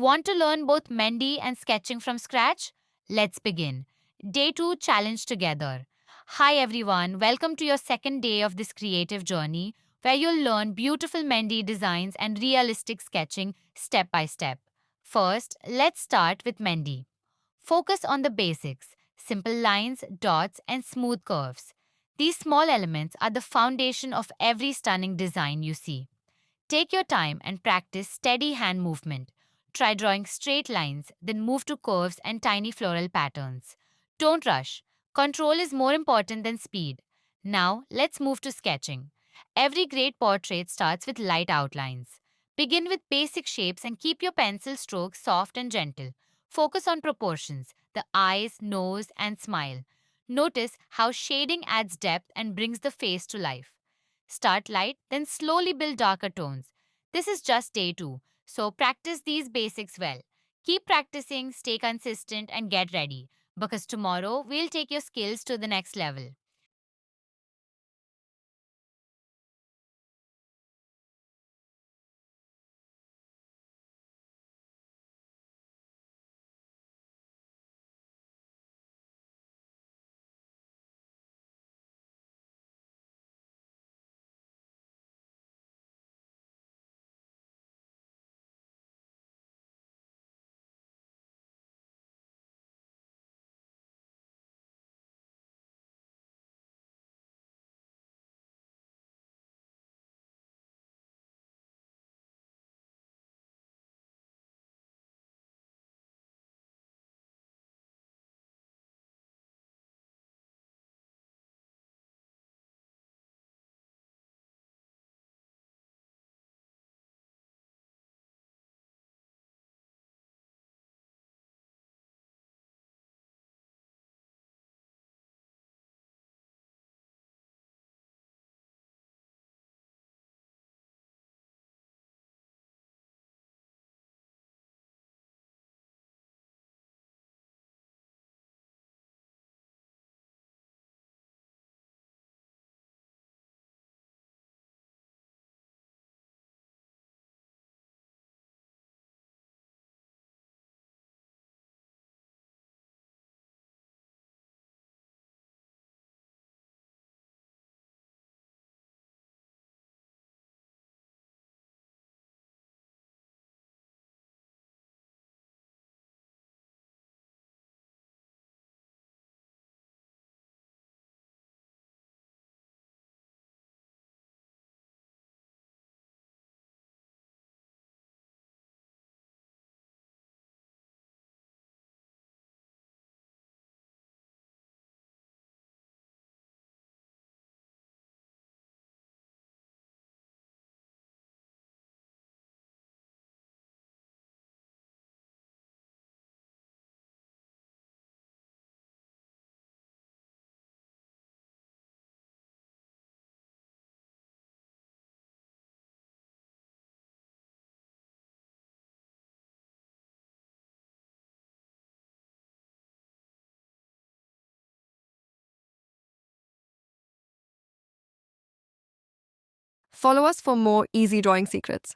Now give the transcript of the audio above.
Want to learn both Mehndi and sketching from scratch? Let's begin. Day 2 challenge together. Hi everyone, welcome to your second day of this creative journey where you'll learn beautiful Mehndi designs and realistic sketching step by step. First, let's start with Mehndi. Focus on the basics simple lines, dots, and smooth curves. These small elements are the foundation of every stunning design you see. Take your time and practice steady hand movement. Try drawing straight lines, then move to curves and tiny floral patterns. Don't rush. Control is more important than speed. Now, let's move to sketching. Every great portrait starts with light outlines. Begin with basic shapes and keep your pencil strokes soft and gentle. Focus on proportions, the eyes, nose, and smile. Notice how shading adds depth and brings the face to life. Start light, then slowly build darker tones. This is just day 2, so practice these basics well. Keep practicing, stay consistent, and get ready because tomorrow we'll take your skills to the next level. Follow us for more easy drawing secrets.